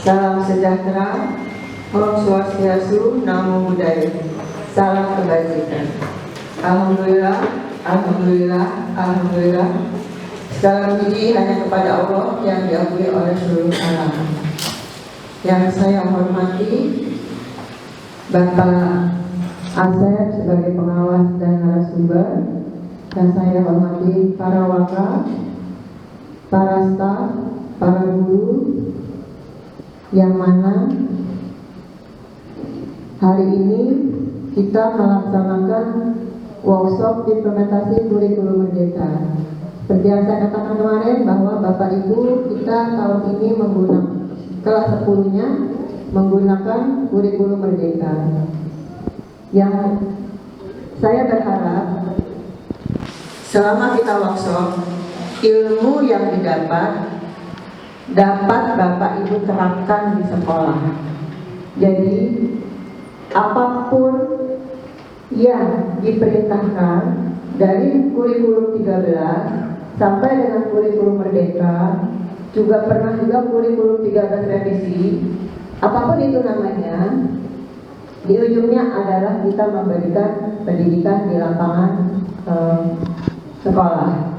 Salam sejahtera, Om Swastiastu, Namo Buddhaya. Salam kebajikan. Alhamdulillah, Alhamdulillah, Alhamdulillah. Segala puji hanya kepada Allah yang diakui oleh seluruh alam. Yang saya hormati Bapak Asep sebagai pengawas dan narasumber, dan saya hormati para wakil, para staf, para guru, yang mana hari ini kita melaksanakan workshop implementasi kurikulum merdeka. Seperti yang saya katakan kemarin bahwa Bapak Ibu kita tahun ini menggunakan kelas 10-nya menggunakan kurikulum merdeka. Yang saya berharap selama kita workshop, ilmu yang dapat Bapak Ibu terapkan di sekolah. Jadi apapun yang diperintahkan dari kurikulum 13 sampai dengan kurikulum merdeka, juga pernah juga kurikulum 13 revisi, apapun itu namanya, di ujungnya adalah kita memberikan pendidikan di lapangan sekolah,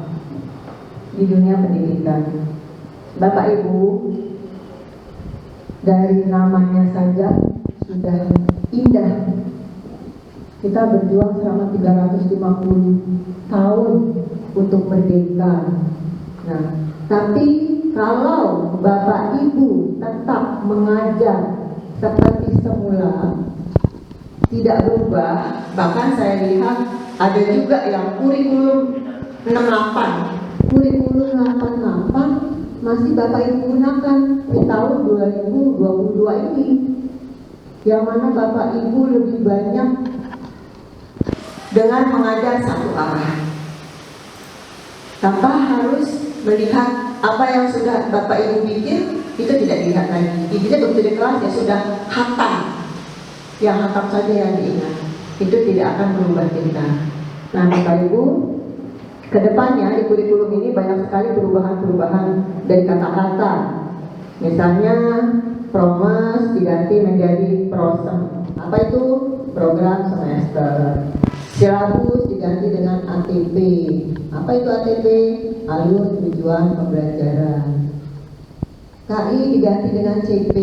di dunia pendidikan. Bapak Ibu, dari namanya saja sudah indah. Kita berjuang selama 350 tahun untuk merdeka. Nah, tapi kalau Bapak Ibu tetap mengajar seperti semula, tidak berubah, bahkan saya lihat ada juga yang kurikulum 68, kurikulum 88 masih Bapak Ibu gunakan di tahun 2022 ini, yang mana Bapak Ibu lebih banyak dengan mengajar satu arah tanpa harus melihat apa yang sudah Bapak Ibu bikin. Itu tidak dilihat lagi, intinya waktu di kelas ya sudah hatam, yang hatam saja yang diingat, itu tidak akan berubah kita. Nah Bapak Ibu, kedepannya di kurikulum ini banyak sekali perubahan-perubahan dari kata-kata. Misalnya promes diganti menjadi prosem. Apa itu? Program semester. Silabus diganti dengan ATP. Apa itu ATP? Alur tujuan pembelajaran. KI diganti dengan CP,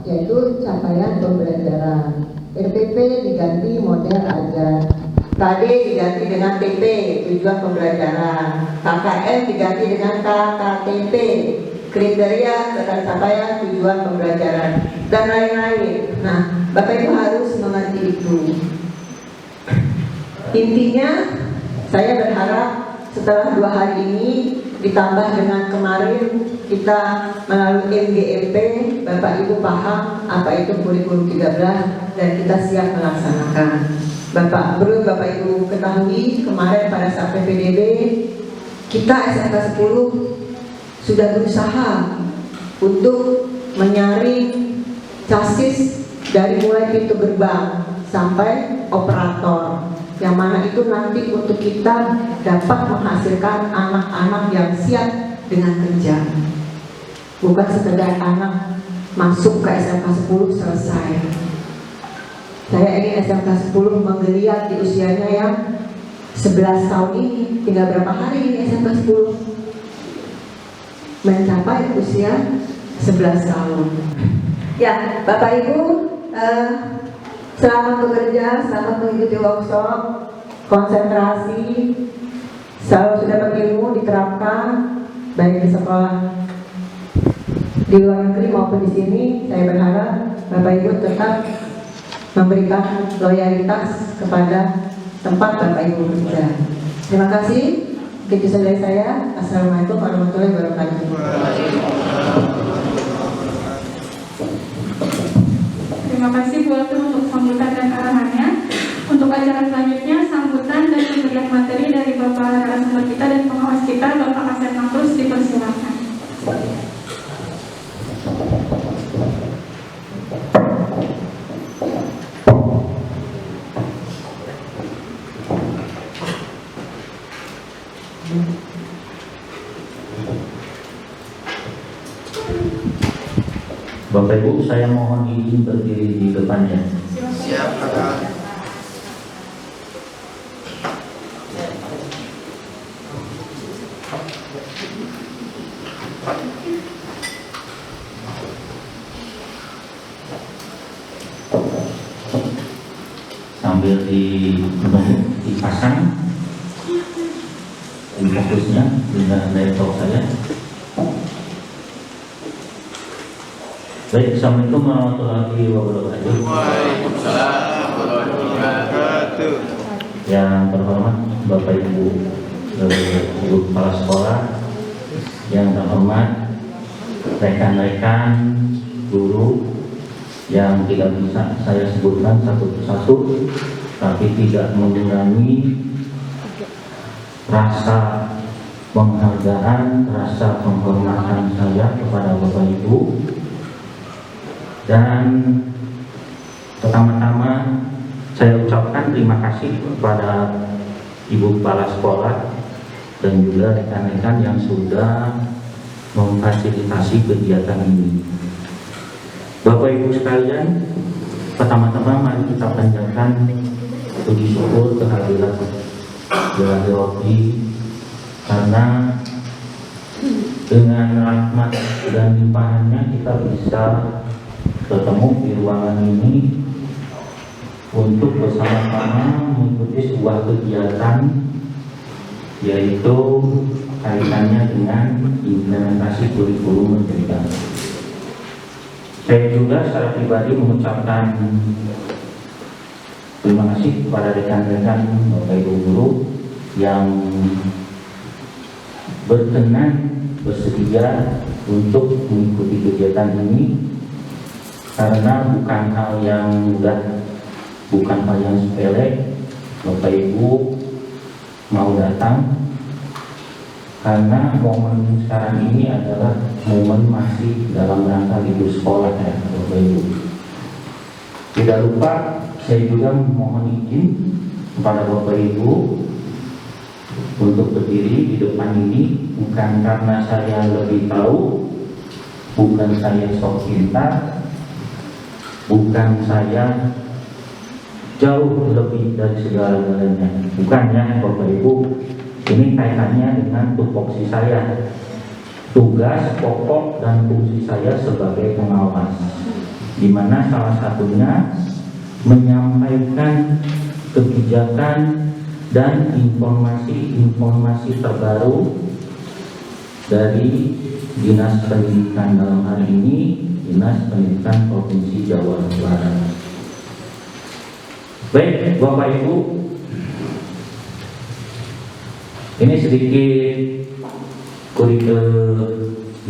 yaitu capaian pembelajaran. RPP diganti model ajar. KD diganti dengan TP, tujuan pembelajaran. KKM diganti dengan KKTP, kriteria capaian tujuan pembelajaran, dan lain-lain. Nah, Bapak Ibu harus mengerti itu. Intinya, saya berharap setelah 2 hari ini ditambah dengan kemarin kita melalui MGMP, Bapak Ibu paham apa itu kurikulum 13 dan kita siap melaksanakan. Bapak Ibu ketahui kemarin pada saat PPDB kita SMK 10 sudah berusaha untuk menyaring chassis dari mulai pintu gerbang sampai operator, yang mana itu nanti untuk kita dapat menghasilkan anak-anak yang siap dengan kerja, bukan sekedar anak masuk ke SMK 10 selesai. Saya ingin SMK 10 menggeliat di usianya yang 11 tahun ini. Tinggal berapa hari ini SMK 10 mencapai usia 11 tahun. Ya, Bapak Ibu, selamat bekerja, selamat mengikuti workshop, konsentrasi, selalu sudah berilmu diterapkan baik di sekolah di luar negeri maupun di sini. Saya berharap Bapak Ibu tetap memberikan loyalitas kepada tempat Bapak Ibu bekerja. Terima kasih. Itu saja dari saya. Assalamualaikum warahmatullahi wabarakatuh. Terima kasih Bu Altu untuk sambutan dan arahannya. Untuk acara selanjutnya, sambutan dan pemberian materi dari Bapak narasumber kita dan pengawas kita, Bapak Asep Makrus, dipersilakan. Bapak Ibu, saya mohon izin berdiri di depannya. Siap, Kakak. Sambil dipasang di fokusnya dengan laptop saya. Baik, Assalamualaikum warahmatullahi wabarakatuh. Waalaikumsalam warahmatullahi wabarakatuh. Yang terhormat Bapak Ibu, Ibu Kepala Sekolah, yang terhormat rekan-rekan guru yang tidak bisa saya sebutkan satu persatu, tapi tidak mengurangi rasa penghargaan, rasa penghormatan saya kepada Bapak Ibu. Dan pertama-tama saya ucapkan terima kasih kepada Ibu Kepala Sekolah dan juga rekan-rekan yang sudah memfasilitasi kegiatan ini. Bapak Ibu sekalian, pertama-tama mari kita panjatkan puji syukur kehadirat Ilahi Rabbi, karena dengan rahmat dan limpahannya kita bisa bertemu di ruangan ini untuk bersama-sama mengikuti sebuah kegiatan, yaitu kaitannya dengan implementasi kurikulum merdeka. Saya juga secara pribadi mengucapkan terima kasih kepada rekan-rekan Bapak Ibu guru yang berkenan bersedia untuk mengikuti kegiatan ini, karena bukan hal yang mudah, bukan hal yang sepele. Bapak Ibu mau datang karena momen sekarang ini adalah momen masih dalam rangka libur sekolah ya Bapak Ibu. Tidak lupa saya juga mohon izin kepada Bapak Ibu untuk berdiri di depan ini, bukan karena saya lebih tahu, bukan saya sok pintar, bukan saya jauh lebih dari segala-galanya, bukan ya Bapak Ibu. Ini kaitannya dengan tupoksi saya, tugas pokok dan fungsi saya sebagai pengawas, di mana salah satunya menyampaikan kebijakan dan informasi-informasi terbaru dari Dinas Pendidikan, dalam hari ini Dinas Pendidikan Provinsi Jawa Barat. Baik Bapak Ibu, ini sedikit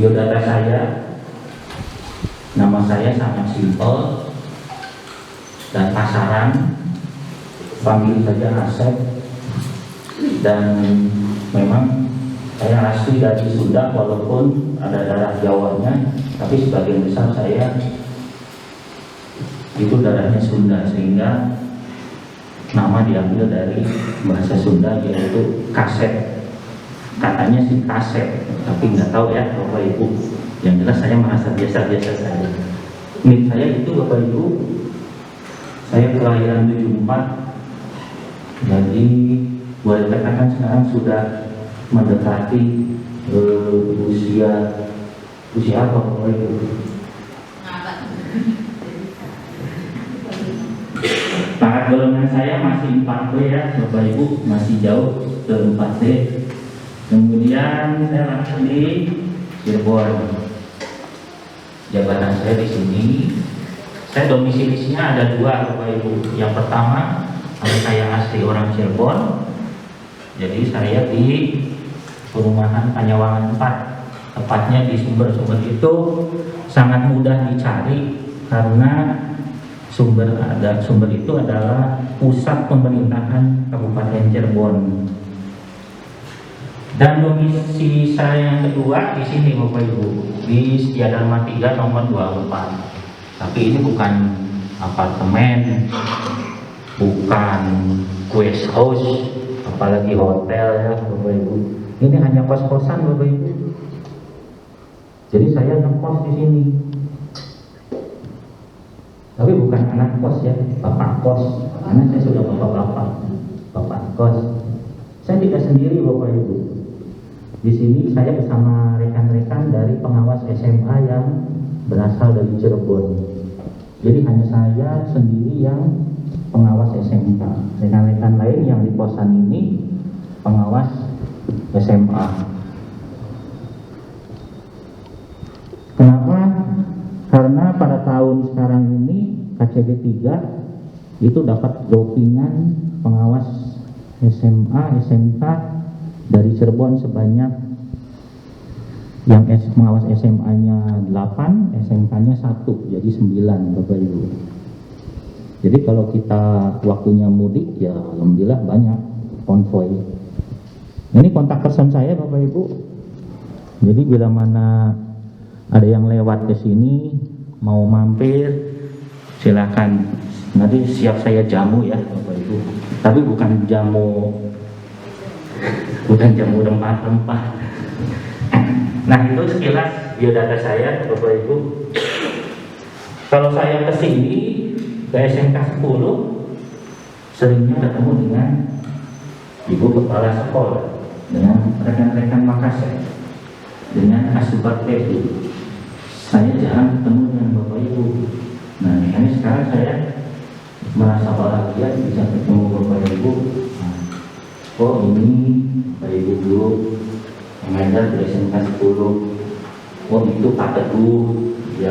biodata saya. Nama saya sangat simpel dan pasaran, panggil saja Asep. Dan memang saya asli dari Sunda, walaupun ada darah Jawanya, tapi sebagian besar saya itu darahnya Sunda, sehingga nama diambil dari bahasa Sunda, yaitu kaset. Katanya sih kaset, tapi nggak tahu ya Bapak Ibu. Yang jelas saya merasa biasa-biasa saja. Nik saya itu Bapak Ibu, saya kelahiran 74, jadi boleh katakan sekarang sudah mendekati usia apa Bapak Ibu? Pangkat golongan saya masih 4B ya Bapak Ibu, masih jauh ke 4D. Kemudian saya langsung di Cirebon. Jabatan saya di sini. Saya domisilinya ada 2 Bapak Ibu. Yang pertama, saya asli orang Cirebon. Jadi saya di Perumahan Panyawangan 4. Tepatnya di Sumber-Sumber itu sangat mudah dicari karena sumber itu adalah pusat pemerintahan Kabupaten Cirebon. Dan domisi saya yang kedua di sini Bapak Ibu, di Setiadharma 3 nomor 24. Tapi ini bukan apartemen, bukan guest house, apalagi hotel ya Bapak Ibu. Ini hanya kos-kosan Bapak Ibu. Jadi saya ngekos di sini. bukan anak kos ya, bapak kos. Karena saya sudah bapak kos. Saya tidak sendiri Bapak Ibu. Di sini saya bersama rekan-rekan dari pengawas SMA yang berasal dari Cirebon. Jadi hanya saya sendiri yang pengawas SMK. Rekan-rekan lain yang di kosan ini pengawas SMA. Kenapa? Karena pada tahun sekarang ini KCD 3 itu dapat dopingan pengawas SMA, SMK dari Cirebon sebanyak yang pengawas SMA-nya 8, SMK-nya 1, jadi 9 Bapak Ibu. Jadi kalau kita waktunya mudik ya alhamdulillah banyak konvoy. Ini kontak person saya Bapak Ibu. Jadi bila mana ada yang lewat ke sini mau mampir silakan. Nanti siap saya jamu ya Bapak Ibu. Tapi bukan jamu rempah-rempah. Nah itu sekilas biodata saya Bapak Ibu. Kalau saya ke sini ke SMK 10 seringnya ketemu dengan Ibu Kepala Sekolah, dengan rekan-rekan Makassar, dengan Asubat PU. Saya jarang ketemu dengan Bapak Ibu. Nah ini sekarang saya merasa bahagia bisa ketemu Bapak Ibu. Oh ini Bapak Ibu dulu mengajar di SMK 10. Oh itu Pak Teguh. Ya,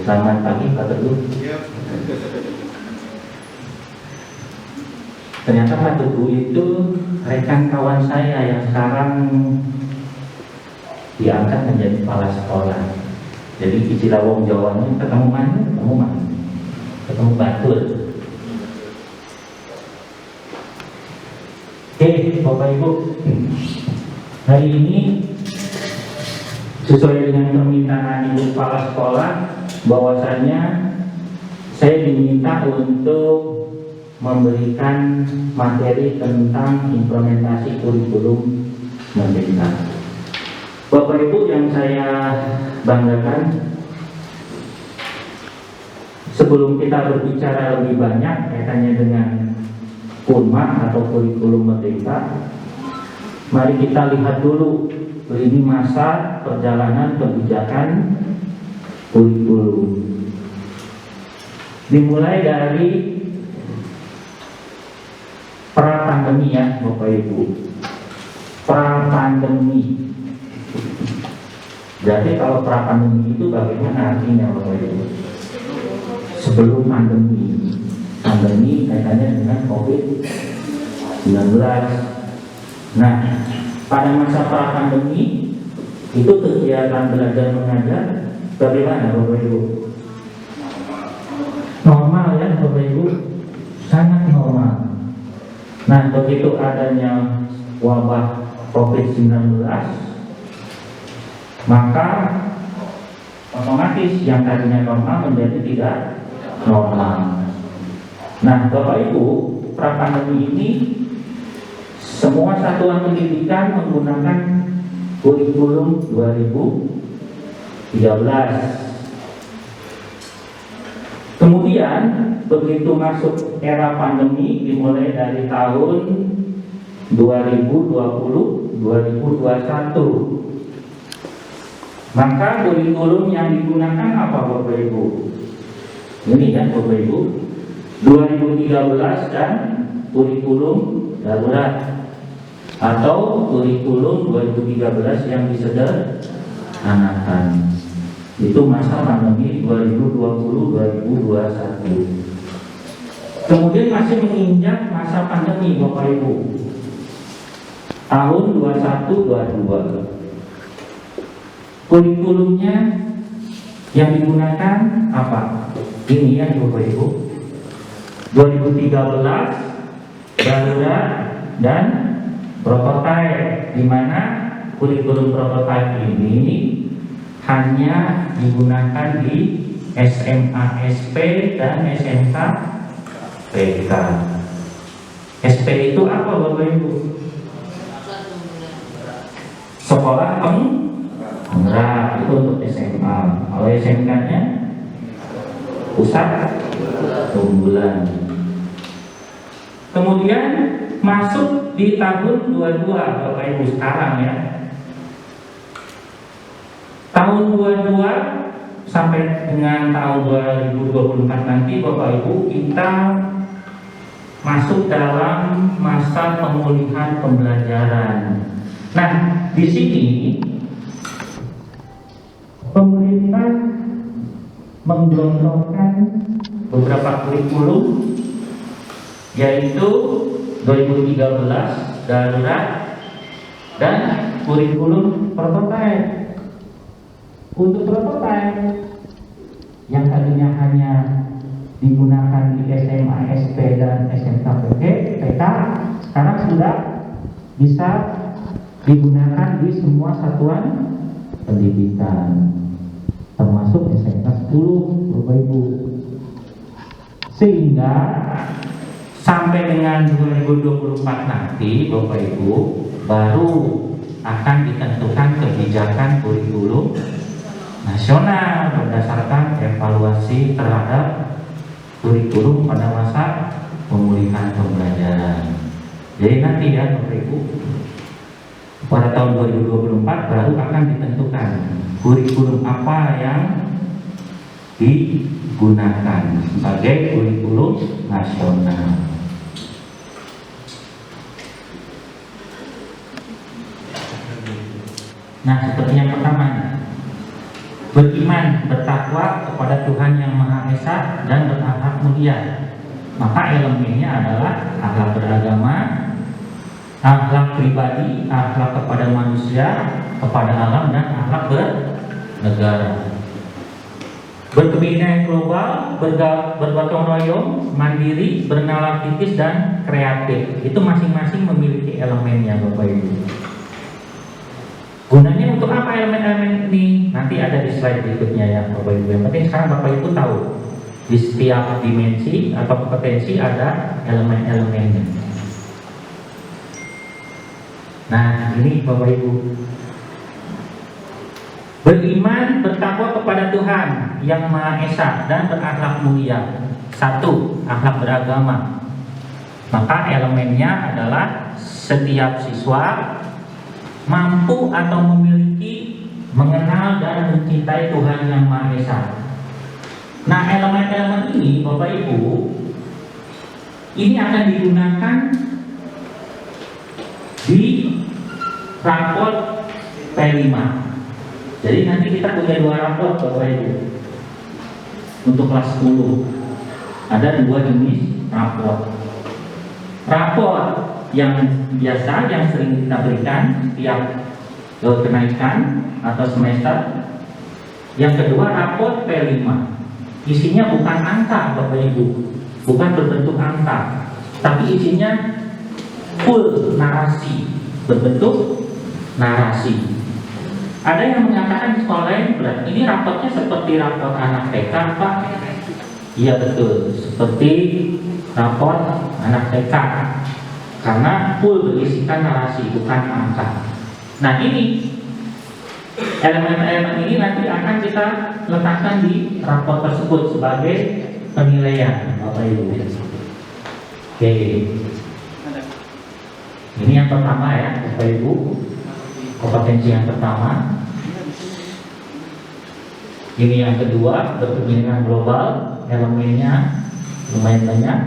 selamat pagi Pak Teguh. Ternyata Pak Teguh itu rekan kawan saya yang sekarang diangkat menjadi kepala sekolah. Jadi istilah wong Jawanya ketemu mana? Ketemu batur. Oke, Bapak Ibu, hari ini sesuai dengan permintaan Ibu Kepala Sekolah, bahwasanya saya diminta untuk memberikan materi tentang implementasi kurikulum merdeka. Bapak Ibu yang saya banggakan, sebelum kita berbicara lebih banyak kaitannya dengan KUNMA atau kurikulum merdeka, mari kita lihat dulu lini masa perjalanan kebijakan kurikulum. Dimulai dari pra-pandemi ya Bapak Ibu. Pra-pandemi. Jadi kalau pra-pandemi itu bagaimana artinya Bapak Ibu? Sebelum pandemi. Pandemi kaitannya dengan COVID-19. Nah, pada masa pra-pandemi itu kegiatan belajar mengajar bagaimana Bapak Ibu? Normal ya Bapak Ibu, sangat normal. Nah, begitu adanya wabah COVID-19, maka otomatis yang tadinya normal menjadi tidak normal. Nah, Bapak Ibu, pra-pandemi ini semua satuan pendidikan menggunakan kurikulum 2013. Kemudian begitu masuk era pandemi dimulai dari tahun 2020-2021, maka kurikulum yang digunakan apa Bapak Ibu? Ini kan Bapak Ibu, 2013 dan kurikulum darurat atau kurikulum 2013 yang disederhanakan. Itu masa pandemi 2020-2021. Kemudian masih menginjak masa pandemi Bapak Ibu, tahun 21-22. Kurikulumnya yang digunakan apa? Ini ya Bapak Ibu, 2013 darurat dan prototipe, di mana kurikulum prototipe ini hanya digunakan di SMA SP dan SMK PK. SP itu apa Bapak Ibu? Sekolah penggerak, itu untuk SMA. Kalau SMK-nya pusat unggulan. Kemudian masuk di tahun 22 Bapak Ibu sekarang ya. Tahun 22 sampai dengan tahun 2024 nanti Bapak Ibu kita masuk dalam masa pemulihan pembelajaran. Nah, di sini pemerintah menggelontorkan beberapa kurikulum, yaitu 2013 darurat dan kurikulum prototipe. Untuk prototipe yang tadinya hanya digunakan di SMA, SP dan SMK PK, sekarang sudah bisa digunakan di semua satuan pendidikan, termasuk SMK 10 Bapak Ibu. Sehingga sampai dengan 2024 nanti Bapak Ibu baru akan ditentukan kebijakan kurikulum nasional berdasarkan evaluasi terhadap kurikulum pada masa pemulihan pembelajaran. Jadi nanti ya Bapak Ibu, pada tahun 2024 baru akan ditentukan kurikulum apa yang digunakan sebagai kurikulum nasional. Nah, seperti yang pertama, beriman, bertakwa kepada Tuhan Yang Maha Esa dan berakhlak mulia. Maka elemennya adalah akhlak beragama, akhlak pribadi, akhlak kepada manusia, kepada alam, dan akhlak bernegara. Berkebudayaan global, bergotong royong, mandiri, bernalar kritis, dan kreatif. Itu masing-masing memiliki elemennya Bapak Ibu. Gunanya untuk apa elemen-elemen ini? Nanti ada di slide berikutnya ya Bapak Ibu. Yang penting sekarang Bapak Ibu tahu di setiap dimensi atau kompetensi ada elemen-elemennya. Nah, ini Bapak Ibu. Beriman, bertakwa kepada Tuhan Yang Maha Esa dan berakhlak mulia. 1. Akhlak beragama. Maka elemennya adalah setiap siswa mampu atau memiliki, mengenal dan mencintai Tuhan Yang Maha Esa. Nah, elemen-elemen ini Bapak Ibu, ini akan digunakan di raport P5. Jadi nanti kita punya 2 raport Bapak Ibu. Untuk kelas 10 ada 2 jenis raport. Raport yang biasa, yang sering kita berikan setiap kenaikan atau semester. Yang kedua raport P5. Isinya bukan angka Bapak Ibu, bukan berbentuk angka, tapi isinya full narasi, berbentuk narasi. Ada yang mengatakan di sekolah lain, ini raportnya seperti raport anak TK Pak. Iya betul, seperti raport anak TK, karena full berisikan narasi, bukan angka. Nah, ini elemen-elemen ini nanti akan kita letakkan di raport tersebut sebagai penilaian Bapak Ibu. Oke, ini yang pertama ya Bapak Ibu, kompetensi yang pertama. Ini yang kedua, berkepentingan global, elemennya lumayan banyak.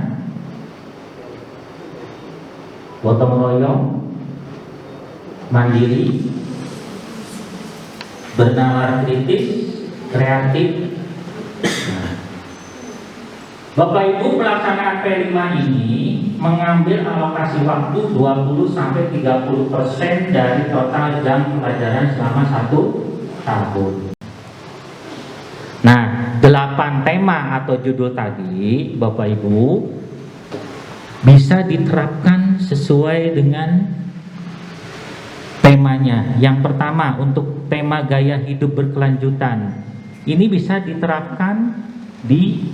Gotong royong, mandiri, bernalar kritis, kreatif. Nah, Bapak Ibu, pelaksanaan P5 ini mengambil alokasi waktu 20-30% dari total jam pelajaran selama 1 tahun. Nah, 8 tema atau judul tadi Bapak Ibu bisa diterapkan sesuai dengan temanya. Yang pertama, untuk tema gaya hidup berkelanjutan, ini bisa diterapkan di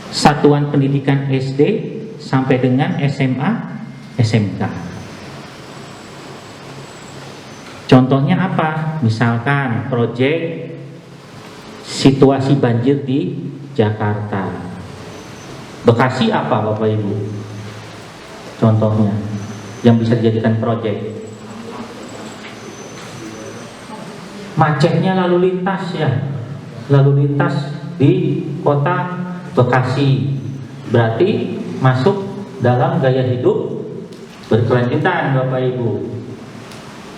satuan pendidikan SD sampai dengan SMA, SMK. Contohnya apa? Misalkan proyek situasi banjir di Jakarta. Bekasi apa Bapak Ibu? Contohnya yang bisa dijadikan proyek. Macetnya lalu lintas ya, lalu lintas di kota Bekasi, berarti masuk dalam gaya hidup berkelanjutan Bapak Ibu.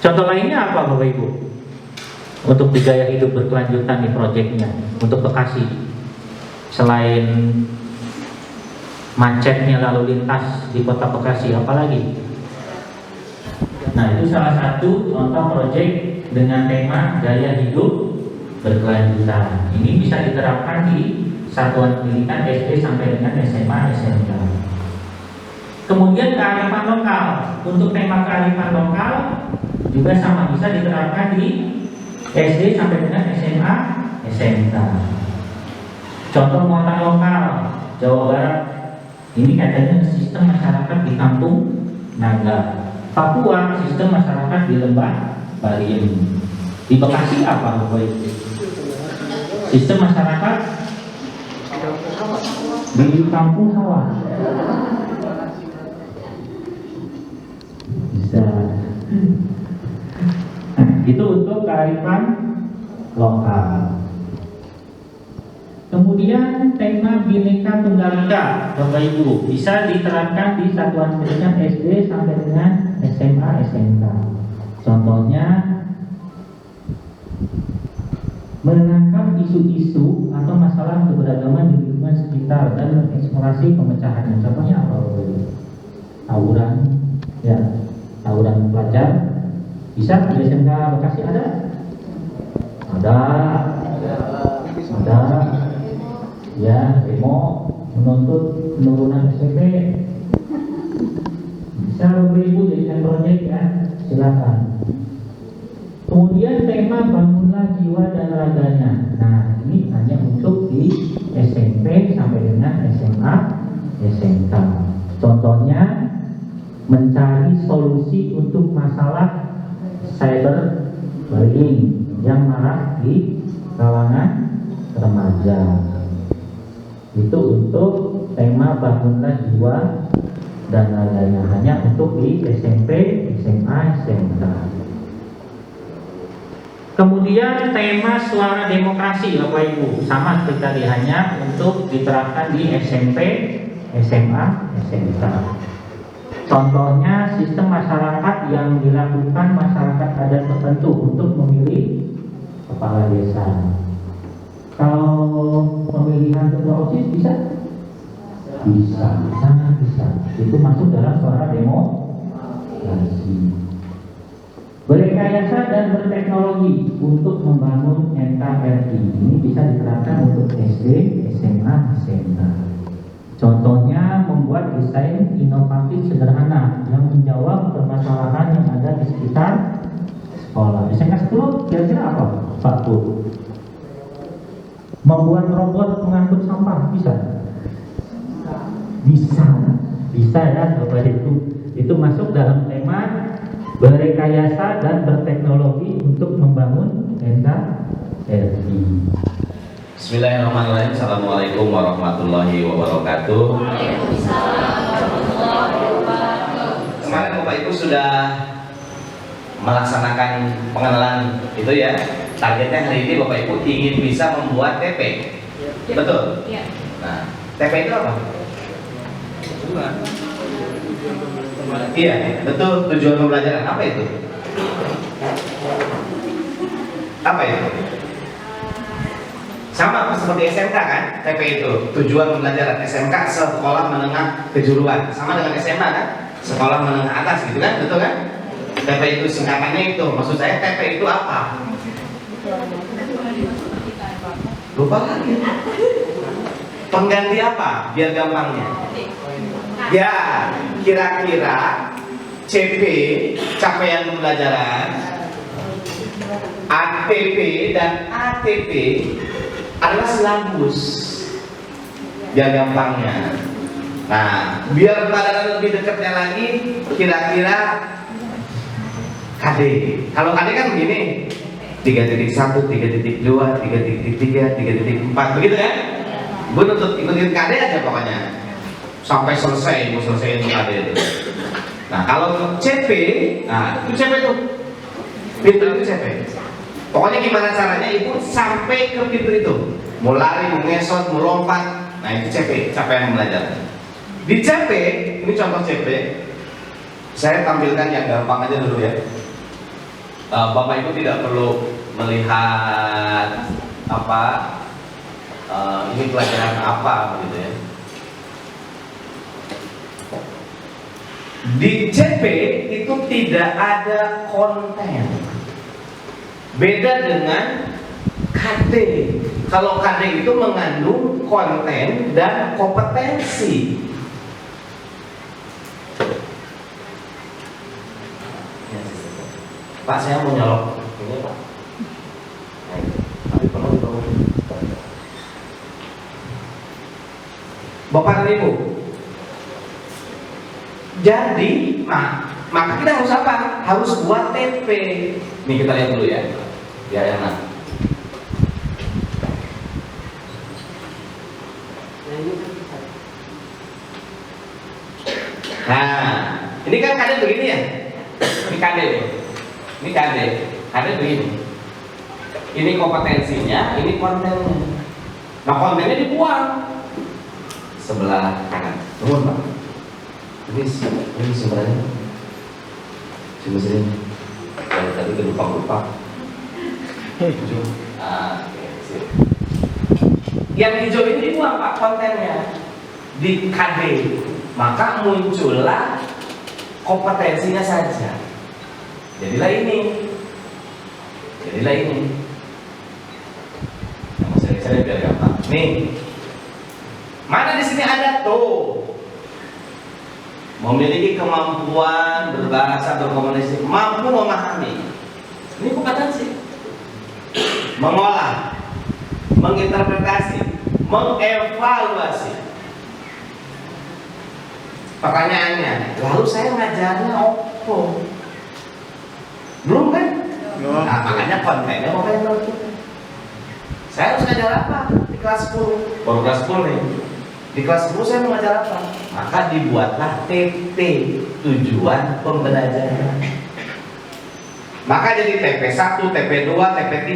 Contoh lainnya apa Bapak Ibu? Untuk di gaya hidup berkelanjutan di proyeknya untuk Bekasi, selain macetnya lalu lintas di kota Bekasi, apalagi? Nah, itu salah satu contoh proyek dengan tema gaya hidup berkelanjutan. Ini bisa diterapkan di satuan pendidikan SD sampai dengan SMA, SMK. Kemudian kearifan lokal. Untuk tema kearifan lokal juga sama, bisa diterapkan di SD sampai dengan SMA, SMK. Contoh muatan lokal Jawa Barat. Ini katanya sistem masyarakat di kampung Naga. Papua, sistem masyarakat di Lembah Barim. Di Bekasi apa Bapak Ibu? Sistem masyarakat di kampung sawah. Bisa. Itu untuk kearifan lokal. Kemudian tema Bhinneka Tunggal Ika, Bapak Ibu, bisa diterapkan di satuan pendidikan SD sampai dengan SMA, SMK. Contohnya menangkap isu-isu atau masalah keberagaman di lingkungan sekitar dan mengeksplorasi pemecahannya. Contohnya apa Bapak Ibu? Tawuran, ya, tawuran pelajar. Bisa di SMK Bekasi ada? Ada. Ya, demo menuntut penurunan SPP. Bisa Bapak Ibu jadikan proyek ya, silakan. Kemudian tema bangunlah jiwa dan raganya. Nah, ini hanya untuk di SMP sampai dengan SMA, SMK. Contohnya mencari solusi untuk masalah cyberbullying yang marak di kalangan remaja. Itu untuk tema bangunlah jiwa dan raganya, hanya untuk di SMP, SMA, SMK. Kemudian tema suara demokrasi Bapak Ibu, sama seperti tadi, hanya untuk diterapkan di SMP, SMA, SMK. Contohnya sistem masyarakat yang dilakukan masyarakat adat tertentu untuk memilih kepala desa. Kalau pemilihan ketua OSIS bisa? Bisa, sangat bisa. Itu masuk dalam suara demokrasi. Berrekayasa dan berteknologi untuk membangun NKRI. Ini bisa diterapkan untuk SD, SMA, SMK. Contohnya membuat desain inovatif sederhana yang menjawab permasalahan yang ada di sekitar sekolah. SMK 10 kira-kira apa Pak Bu? Membuat robot pengangkut sampah bisa? Bisa ya Bapak Ibu. Itu masuk dalam tema berrekayasa dan berteknologi untuk membangun NKRI. Bismillahirrahmanirrahim. Assalamualaikum warahmatullahi wabarakatuh. Kemarin Bapak Ibu sudah melaksanakan pengenalan itu ya. Targetnya hari ini Bapak Ibu ingin bisa membuat TP. Betul? Iya. Nah, TP itu apa? Iya, betul, tujuan pembelajaran. Apa itu? Apa itu? Sama seperti SMK kan? TP itu tujuan pembelajaran. SMK sekolah menengah kejuruan. Sama dengan SMA kan? Sekolah menengah atas gitu kan? Betul kan? TP itu singkatannya itu. Maksud saya TP itu apa? Lupa lagi. Pengganti apa? Biar gampangnya. Ya, kira-kira CP, capaian pembelajaran, ATP dan ATP adalah silabus. Biar gampangnya. Nah, biar pelajaran lebih dekatnya lagi, kira-kira KD. Kalau KD kan begini, 3.1, 3.2, 3.3, 3.4, begitu kan? Gue nuntut ikutin KD aja pokoknya sampai selesai, gue selesaiin KD itu. Nah kalau CP, nah itu CP tuh, pintu itu CP. Pokoknya gimana caranya ibu sampai ke pintu itu, mau lari, mau ngesot, mau lompat. Nah itu CP, capaian belajar. Di CP, ini contoh CP. Saya tampilkan yang gampang aja dulu ya. Bapak Ibu tidak perlu melihat apa ini pelajaran apa begitu ya. Di CP itu tidak ada konten. Beda dengan KD. Kalau KD itu mengandung konten dan kompetensi. Pak, saya mau nyolok ini Pak. Tapi perlu dibangun. Bapak dan Ibu. Jadi, maka kita harus apa? Harus buat TP. Nih kita lihat dulu ya. Ya enak. Nah, ini kan KD begini ya. Ini KD. Ini KD begini. Ini kompetensinya, ini kontennya. Nah kontennya dibuang sebelah kanan. Tunggu Pak. Ini sebenarnya sini. Kalau tadi lupa. Sip. Yang hijau ini dibuang Pak kontennya di KD. Maka muncullah kompetensinya saja. Jadilah ini. Yang sering-sering biar gampang. Nih, mana di sini ada tuh memiliki kemampuan berbahasa, berkomunikasi, mampu memahami. Ini kompetensi. Mengolah, menginterpretasi, mengevaluasi. Pertanyaannya, lalu saya ngajarnya apa? Belum kan? Nah, makanya kontennya mau kayak gitu. Saya harus ngajar apa? Di kelas 10. Baru kelas 10 nih. Di kelas 10 saya mau ngajar apa? Maka dibuatlah TP, tujuan pembelajaran. Maka jadi TP1, TP2, TP3,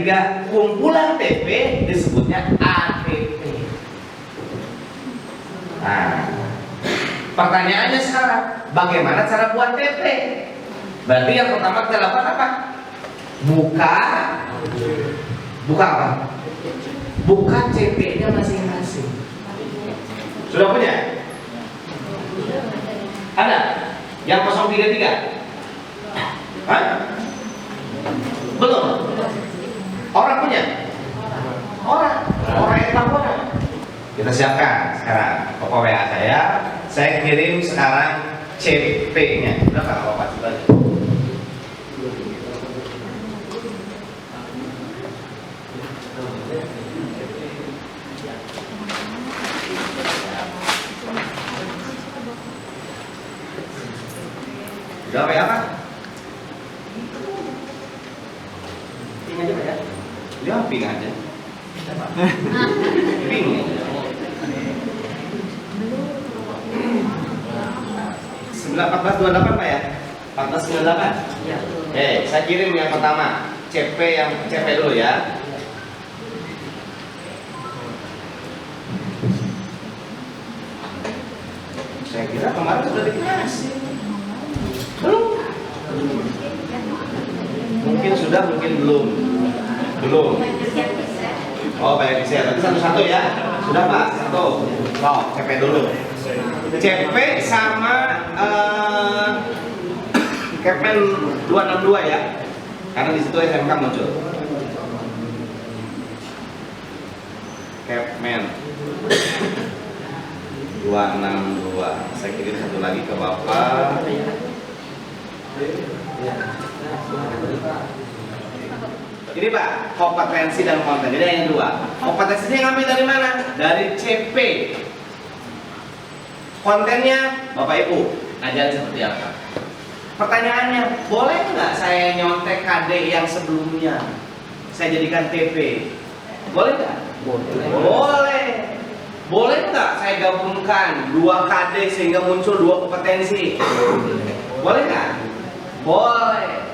kumpulan TP disebutnya ATP. Nah, pertanyaannya sekarang, bagaimana cara buat TP? Berarti yang pertama kita lakukan apa? Buka apa? Buka CP-nya masing-masing. Sudah punya? Ada? Yang 033? Hah? Belum? Orang punya? Orang yang tahu orang. Kita siapkan sekarang. Pokok WA saya kirim sekarang CP-nya. Berapa? Apa coba? Udah apa ya Pak? Ping aja Pak ya? Dia ping aja. Ping. 1428 Pak ya? 1498? Iya. Saya kirim yang pertama. CP dulu ya. Saya kira kemarin sudah dikasih. Belum? Mungkin sudah, mungkin belum. Oh, banyak di share. Tapi satu-satu ya. Sudah Pak, satu. CP dulu. CP sama Kepmen 262 ya. Karena di situ SMK muncul. Kepmen 262. Saya kirim satu lagi ke Bapak. Ini Pak, kompetensi dan konten. Jadi yang dua. Kompetensinya ngambil dari mana? Dari CP. Kontennya Bapak Ibu ajarin seperti apa? Pertanyaannya, boleh nggak saya nyontek KD yang sebelumnya? Saya jadikan TP. Boleh nggak? Boleh. boleh nggak saya gabungkan 2 KD sehingga muncul 2 kompetensi? Boleh nggak? Boleh.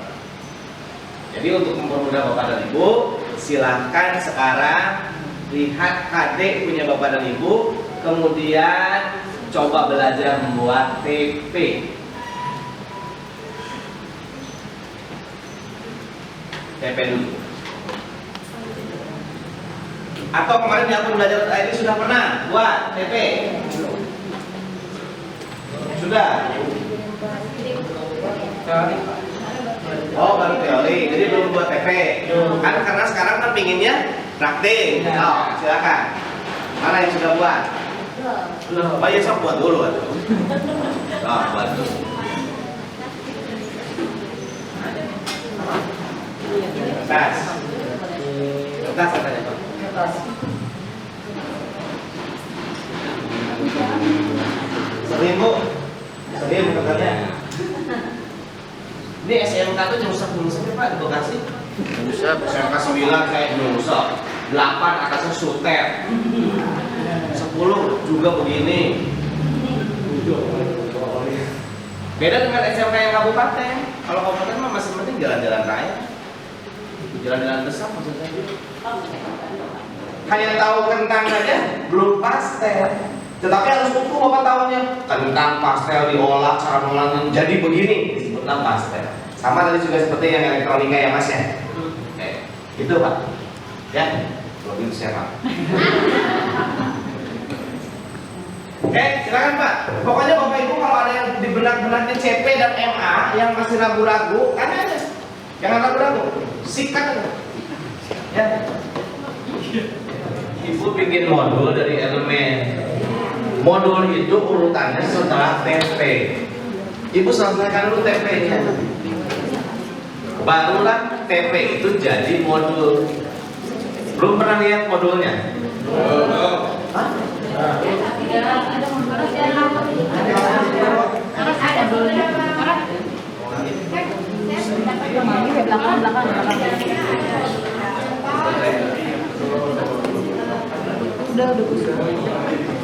Jadi untuk mempermudah Bapak dan Ibu, silahkan sekarang lihat KD punya Bapak dan Ibu, kemudian coba belajar membuat TP. TP dulu. Atau kemarin yang aku belajar ini sudah pernah buat TP? Sudah? Oh, baru teori, jadi belum buat TP. Kan karena sekarang kan pinginnya praktik. Oh, silakan. Mana yang sudah buat? Belum. Oh ya, sok buat dulu. Oh, buat dulu. Tas. Tas katanya, Pak. Sering, Bu. Sering katanya. Ini SMK tuh nyungsep ya Pak di Bekasi. Nyungsep, SMK 9 kayak nyungsep, 8 atasnya sutet, 10 juga begini. Beda dengan SMK yang kabupaten. Kalau kabupaten mah masih penting jalan-jalan raya, jalan-jalan besar maksudnya. Hanya tahu kentang saja belum pastel. Tetapi harus utuh Bapak tahunya. Kentang pastel diolah, cara mengolahnya jadi begini, disebutlah pastel. Sama tadi juga seperti yang elektronika ya Mas ya. Itu Pak. Ya, belum itu siapa? Oke, silakan Pak. Pokoknya Bapak Ibu kalau ada yang di benak-benaknya CP dan MA yang masih ragu-ragu, tanya aja. Jangan ragu-ragu, sikat aja. Ya. Ibu bikin modul dari elemen. Modul itu urutannya setelah TP. Ibu selesaikan dulu TP-nya. Barulah TP itu jadi modul. Belum pernah lihat modulnya? Hah?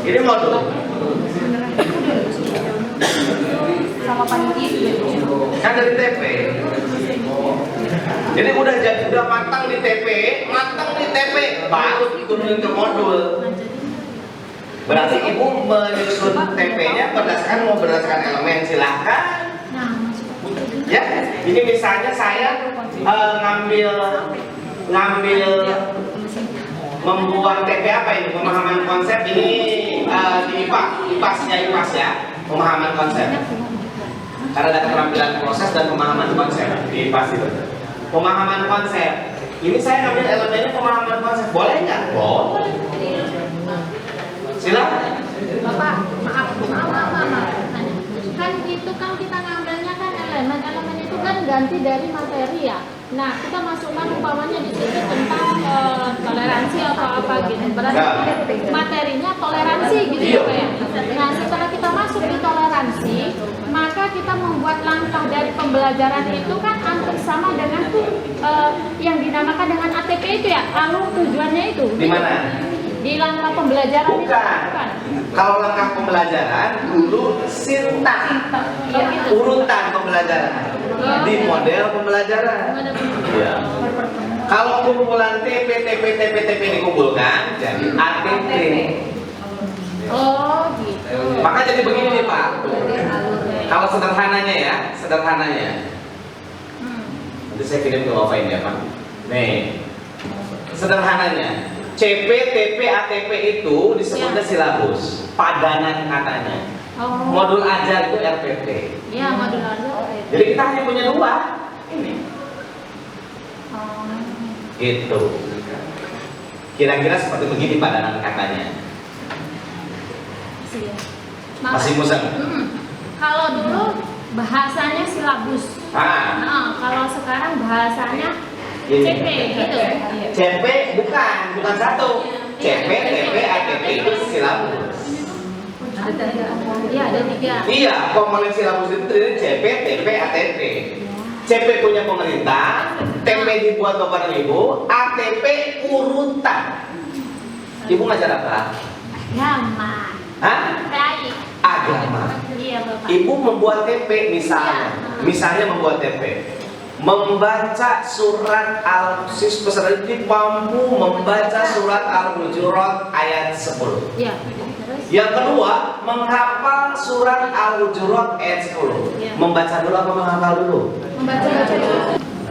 Ini modul. Sama panitia Kan dari TP. Jadi udah matang di TP, baru diturunin ke modul. Berarti Ibu menyusun TP-nya berdasarkan elemen, silahkan. Ya, ini misalnya saya ngambil membuat TP apa ini? Pemahaman konsep ini di IPAS ya, pemahaman konsep. Karena ada keterampilan proses dan pemahaman konsep di IPAS itu. Pemahaman konsep. Ini saya ngambil elemennya pemahaman konsep. Boleh nggak? Boleh. Silakan. Bapak, maaf. Kan itu kan kita ngambilnya kan elemen itu kan ganti dari materi ya. Nah, kita masukkan umpamanya di situ tentang toleransi atau apa gitu. Berarti materinya toleransi gitu ya, Pak ya. Nah, setelah kita masuk di toleransi, maka kita membuat langkah dari pembelajaran itu kan hampir sama dengan yang dinamakan dengan ATP itu ya. Lalu tujuannya itu di mana? Di langkah pembelajaran itu bukan. Kalau langkah pembelajaran dulu sintaks, urutan pembelajaran di model pembelajaran. Ya. Kalau kumpulan TP dikumpulkan jadi ATP. Oh gitu. Maka jadi begini nih Pak. Kalau sederhananya ya, nanti saya kirim ke Bapak ini ya Pak. Nih, sederhananya CP, TP, ATP itu disebutnya silabus, padanan katanya. Oh. Modul ajar itu RPT. Iya, modul ajar. Jadi kita hanya punya 2 ini. Oh. Itu. Kira-kira seperti begini padanan katanya. Masih bosan? Kalau dulu bahasanya silabus. Nah, kalau sekarang bahasanya CP gitu. CP bukan satu. CP, TP, ATP itu silabus. Iya, ada 3. Iya, komponen silabus itu terdiri CP, TP, ATP. CP punya pemerintah, TP dibuat Bapak dan Ibu, ATP urutan. Ibu ngajar apa? Agama. Hah? Baik. Agama. Iya, Bapak. Ibu membuat TP misalnya, Iya. membuat TP, membaca surat peserta didik mampu membaca surat Al-Hujurat ayat 10. Iya. Terus? Yang kedua, menghafal surat Al-Hujurat ayat 10. Iya. Membaca dulu apa menghafal dulu? Membaca dulu.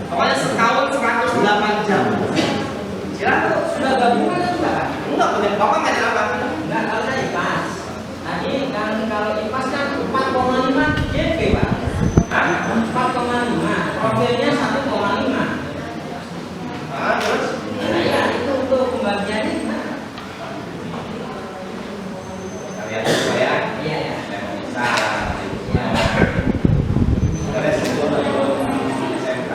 Pokoknya setahun 108 jam. Kira sudah gabungan atau enggak? Enggak, punya bapak ngajar apa? Enggak, kalau saya IPAS. Tadi kalau IPAS kan 4,5 GP, Pak. Hah? 4,5. Profilnya 1,5. Ah, terus? Nah, ya, itu untuk pembagiannya gimana? Kalian coba ya. Iya, ya. Bisa. Kalian semua SMK.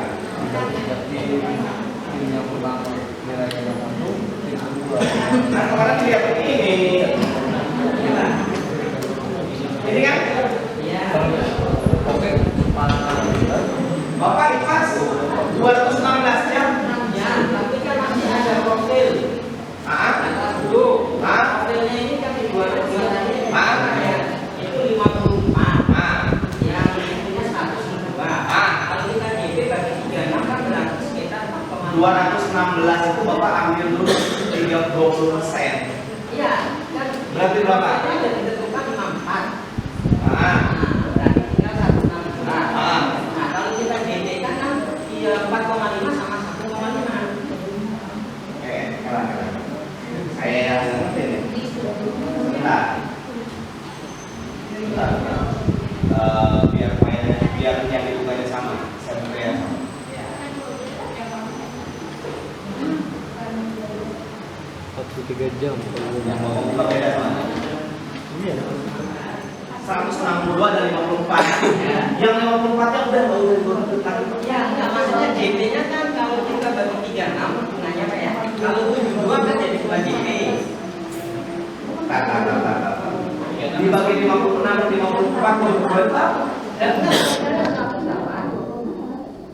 Nah, kemarin lihat ini. Ini kan? Iya. Bapak IPAS 216 jam. Ya, tapi kan masih ada profil. Ah, Atas dulu. ah, Profilnya ini kan di 200 tadi. Ah. Ya, itu 54. ah, Yang intinya 102. Ah. Kalau kita GP bagi 36 kan berarti sekitar 4,5. 216 itu Bapak ambil dulu 30%. Iya, kan Berarti berapa? Itu sudah ditentukan 54. Ah, Nah, berarti tinggal 162. Ah. Nah, kalau kita GP kan 4,5 sama 1,5. oke, keren. Saya ngerti nih. Bentar. Biar yang dibukanya sama. Saya beri yang sama. Yang mau buka beda sama. 162 dan 54. Yang 54-nya udah mau Ya, enggak maksudnya GP-nya kan kalau kita bagi 36 hitungannya Pak ya. Kalau 72 kan jadi 2 GP. Dibagi 56 dan 54 berapa? Dan enggak,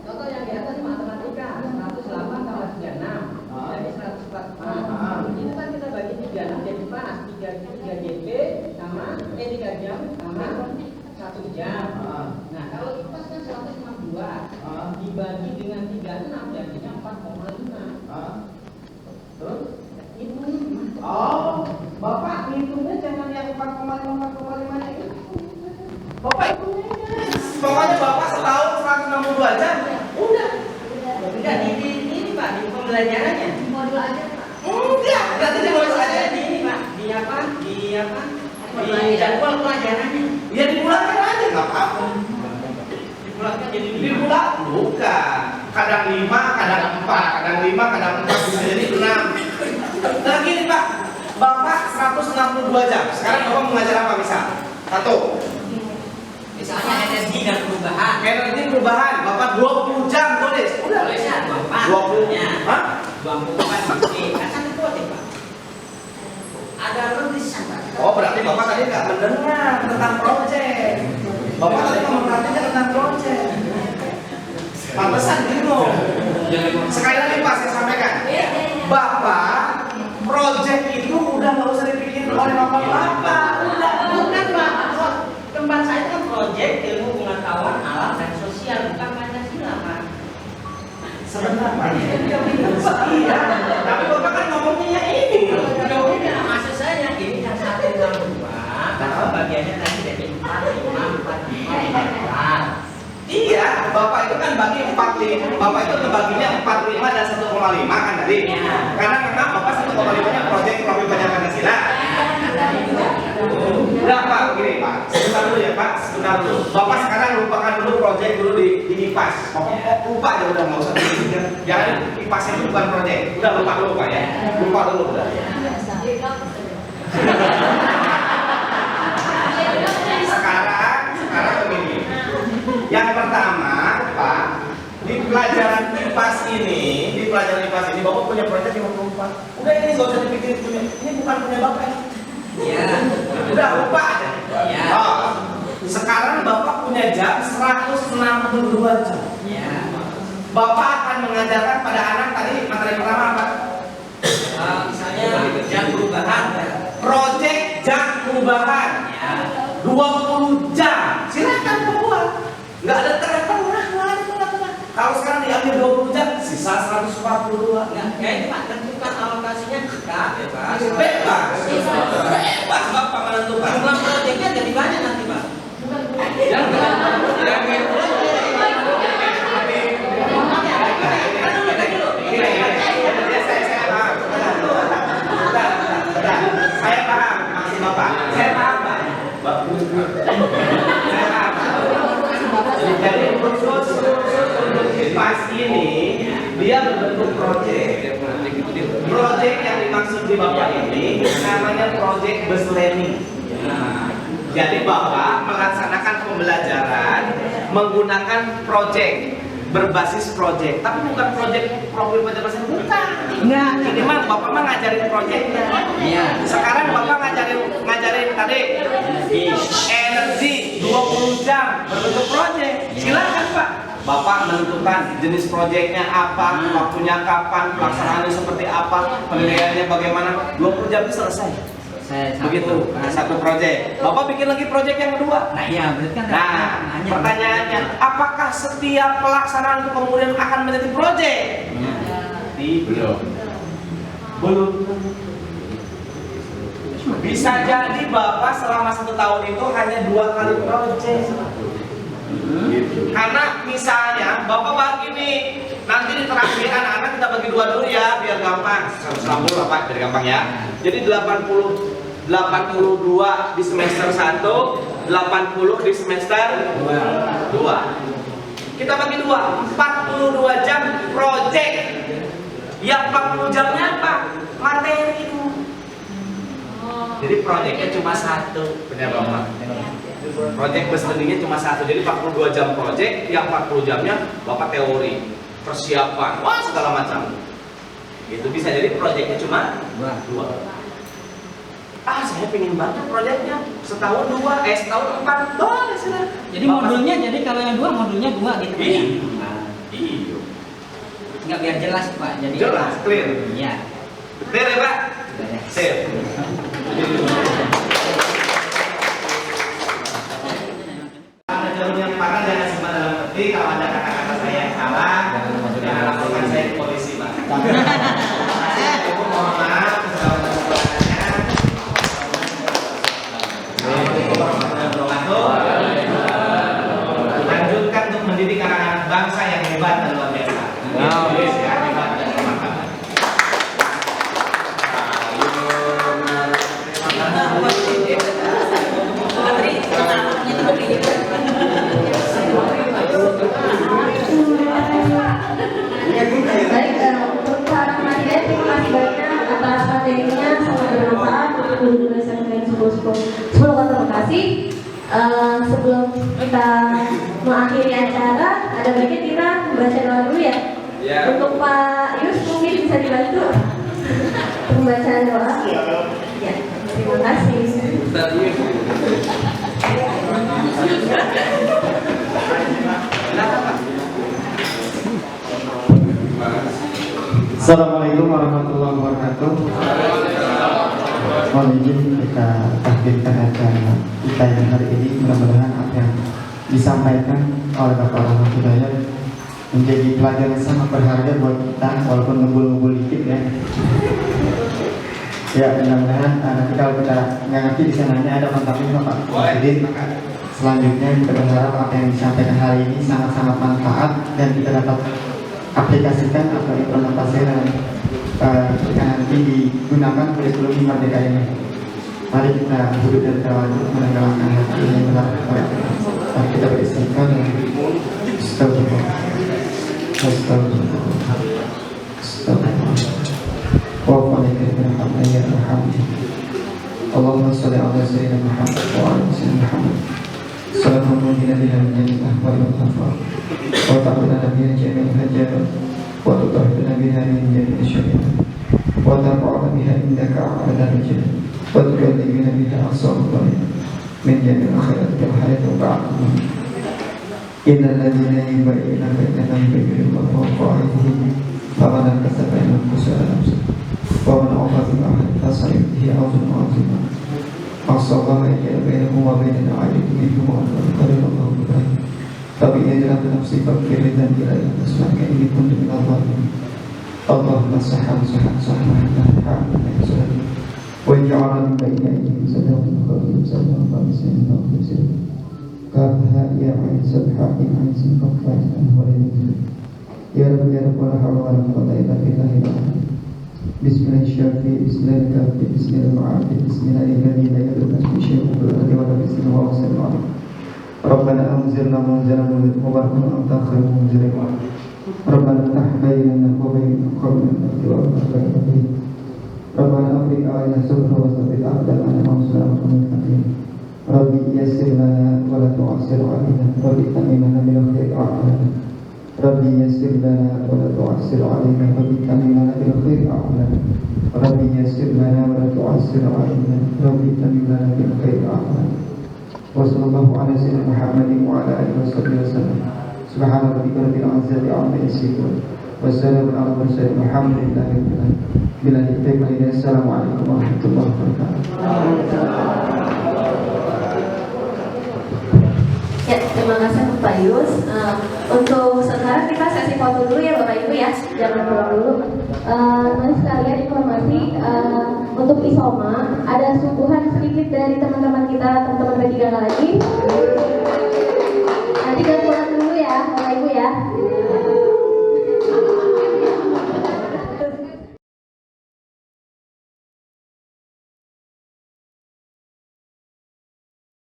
contoh yang di atas matematika 108 tambah 36 jadi 144. Itu kan kita bagi 36 jadi panas 3 GP sama 3 jam sama 1 jam. Nah, kalau IPAS kan 152 dibagi dengan 36 jadinya 4,5. Terus? Itu Oh, Bapak ngitungnya jangan yang 4,5 itu. Bapak hitungnya. Pokoknya Bapak setahun 162 jam. Udah. enggak ini Pak di pembelajarannya. Modul aja, Pak. Enggak, berarti di bawah Ada saja. di ini Pak, di apa? Di jadwal pelajarannya. Ya dibulatkan aja nggak apa-apa. Dibulatkan jadi Dibulat bukan. Kadang 5, kadang 4, kadang 5, kadang 4 bisa jadi 6. Nah gini Pak, Bapak 162 jam. Sekarang Bapak mengajar apa misal? 1. Misalnya energi dan perubahan. Energi perubahan, Bapak 20 jam tulis. Udah. Boleh ya, 20. Ya. Hah? 24 GP. Kan satu kuat ya Pak. Ada tulisan Pak. Oh berarti Bapak tadi nggak mendengar tentang proyek. Bapak tadi memperhatikan tentang proyek. Pantesan bingung. Sekali lagi Pak saya sampaikan. Bapak proyek itu udah nggak usah dipikirin oleh Bapak. Udah, bukan Pak. Tempat saya kan proyek ilmu pengetahuan alam dan sosial, bukan Pancasila Pak. Sebentar Pak. Iya. Tapi Bapak kan ngomongnya ini. Jauhnya maksud saya ini yang 162 karena bagiannya tadi jadi 4, 5, 4, 5, 4. Iya, Bapak itu kan bagi 45. Bapak itu ngebaginya 45 dan 1,5 kan tadi. Iya. Karena memang Bapak 1,5-nya proyek profil banyak Pancasila. Udah Pak, begini Pak. Sebentar dulu ya Pak, sebentar dulu. Bapak sekarang lupakan dulu proyek dulu di IPAS. Bapak lupa aja udah nggak usah dipikir. Jangan IPAS itu bukan proyek. Udah lupa dulu Pak ya. Lupa dulu udah. Sekarang begini. Yang pertama, Pak, di pelajaran IPAS ini Bapak punya proyek 54. Udah ini nggak usah dipikirin punya. Ini bukan punya Bapak. Ya. Udah lupa aja. Ya. Oh, sekarang Bapak punya jam 162 jam. Ya. Bapak akan mengajarkan pada anak tadi materi pertama apa? Misalnya jam perubahan. Proyek perubahan 20 jam, silakan membuat. Nggak ada tengah-tengah, nggak ada tengah-tengah. Kalau sekarang diambil 20 jam, sisa 142. Ya itu Pak, tentukan alokasinya kita bebas. Bebas Bapak menentukan. Jumlah proyeknya jadi banyak nanti Pak. Saya paham maksud Bapak. Saya paham Pak. Saya paham. Jadi khusus pas ini dia berbentuk proyek. Proyek yang dimaksud di Bapak ini namanya proyek bus learning. Jadi Bapak melaksanakan pembelajaran menggunakan proyek, berbasis proyek, tapi bukan proyek profil pelajar bahasa bukan. Enggak, ini mah Bapak mah ngajarin proyeknya. Iya. Sekarang Bapak ngajarin tadi energi 20 jam berbentuk proyek. Silakan Pak. Bapak menentukan jenis proyeknya apa, waktunya kapan, pelaksanaannya seperti apa, penilaiannya bagaimana. 20 jam itu selesai. Begitu, satu proyek. Bapak bikin lagi proyek yang kedua. Nah iya, berarti kan. Nah, pertanyaannya, apakah setiap pelaksanaan itu kemudian akan menjadi proyek? Tidak. Belum. Bisa jadi Bapak selama 1 tahun itu hanya 2 kali proyek. Karena misalnya Bapak bagi nih, nanti di terakhir anak-anak kita bagi 2 dulu ya, biar gampang. 160 Bapak, biar gampang ya. Jadi 82 di semester 1, 80 di semester 2. Kita bagi 2, 42 jam proyek. Yang 40 jamnya apa? Materi itu. Jadi proyeknya cuma 1, benar Bapak. Proyek besarnya cuma 1, jadi 42 jam proyek, yang 40 jamnya Bapak teori, persiapan, wah segala macam. Itu bisa jadi proyeknya cuma 2. Saya pingin banget proyeknya setahun 2, setahun 4, boleh sih. Jadi modulnya, jadi kalau yang 2 modulnya 2 gitu Pak. Iya. Nggak biar jelas Pak. Jadi Jelas, clear. Iya. Clear ya Pak? Sip. Ada jalur yang parah jangan simpan dalam peti. Kalau ada kata-kata saya yang salah, jangan laporkan saya ke polisi Pak. Ibu mohon maaf lanjutkan untuk mendidik anak-anak bangsa yang hebat dan luar biasa. Hebat dan bermartabat. Baik, untuk para materi, terima kasih banyak atas materinya, sangat bermanfaat untuk guru SMK 10 Kota Bekasi. Sebelum kita mengakhiri acara, ada baiknya kita membaca doa dulu ya. Untuk Pak Yus mungkin bisa dibantu pembacaan doa. Ya, terima kasih. Assalamualaikum warahmatullahi wabarakatuh. Mohon izin kita tampilkan acara kita yang hari ini. Mudah-mudahan apa yang disampaikan oleh Bapak Rahmat Hidayat menjadi pelajaran sangat berharga buat kita, walaupun ngebul-ngebul dikit ya. Ya, mudah-mudahan nanti kalau kita nggak ngerti di sananya ada kontaknya Pak. Jadi selanjutnya kita berharap apa yang disampaikan hari ini sangat-sangat manfaat dan kita dapat aplikasikan atau implementasikan ketika nanti digunakan kurikulum Merdeka ini. Mari kita duduk dan tawaduk menenggelamkan hati yang benar. Mari kita beristighfar dengan astagfirullah, astagfirullah, astagfirullah. Wa qulina alhamdulillah. Allahumma shalli ala sayyidina Muhammad wa ala sayyidina Muhammad. Sallallahu alaihi wa sallam. Wa ta'ala biha jami'al hajat wa tutahhiruna biha min jami'il syarriyat wa tarfa'una biha indaka a'la darajat wa tukallimuna biha aqsal min jami'il khairat fil hayati wa ba'da. Innal ladzina yubayyi'unaka innama yubayyinu Allahu ayatihi faman kasaba min kusala nafsi wa man awfa bima fasayyihi awzun 'azima Masalah yang bainakum wa bainana alaykum minkum wa qadallahu bihi. Tapi ia jelas nafsi fakir dan tidak yang asma'ka ini pun demi Allah. Allahumma saham dan hamdan yang sudah wa ja'ala min bayni aydihim sadaqan khalifan sadaqan khalisan khalisan karha ya ain sabhain ain sinqafatan wa lain ya rabbi ya rabb la hawla wa la quwwata illa billahi Bismillahirrahmanirrahim. Bismillahirrahmanirrahim. Bismillahirrahmanirrahim. Bismillahirrahmanirrahim. Bismillahirrahmanirrahim. Rabbana anzilna munzalan mubarakan anta khairul munzilin. Rabbana iftah bainana wa bain qawmina wa bain. Rabbana afriq alaina sabra wa thabbit aqdamana wansurna 'alal qawmil kafirin. Rabbi yassir lana wa la tu'assir 'alaina. Rabbi tammimna bil khairi a'malana. Rabbi yassir lana wa la tu'assir 'alaina. Rabbi tammimna bil khairi a'malana. Rabbi yassir lana wa la tu'assir 'alaina. Rabbi tammimna bil khairi a'malana. Wa sallallahu ala sayyidina Muhammadin wa ala alihi wa sallam. Subhana rabbika rabbil 'izzati 'amma yasifun. Wa salamun 'alal mursalin. Walhamdulillahi rabbil alamin. Billahi taufiq. Assalamualaikum warahmatullahi wabarakatuh. Ya, terima kasih Pak Yus. Untuk sekarang kita sesi foto dulu ya Bapak Ibu ya, jangan pulang dulu. Sekalian informasi untuk Isoma ada suguhan sedikit dari teman-teman kita, teman-teman B3 lagi.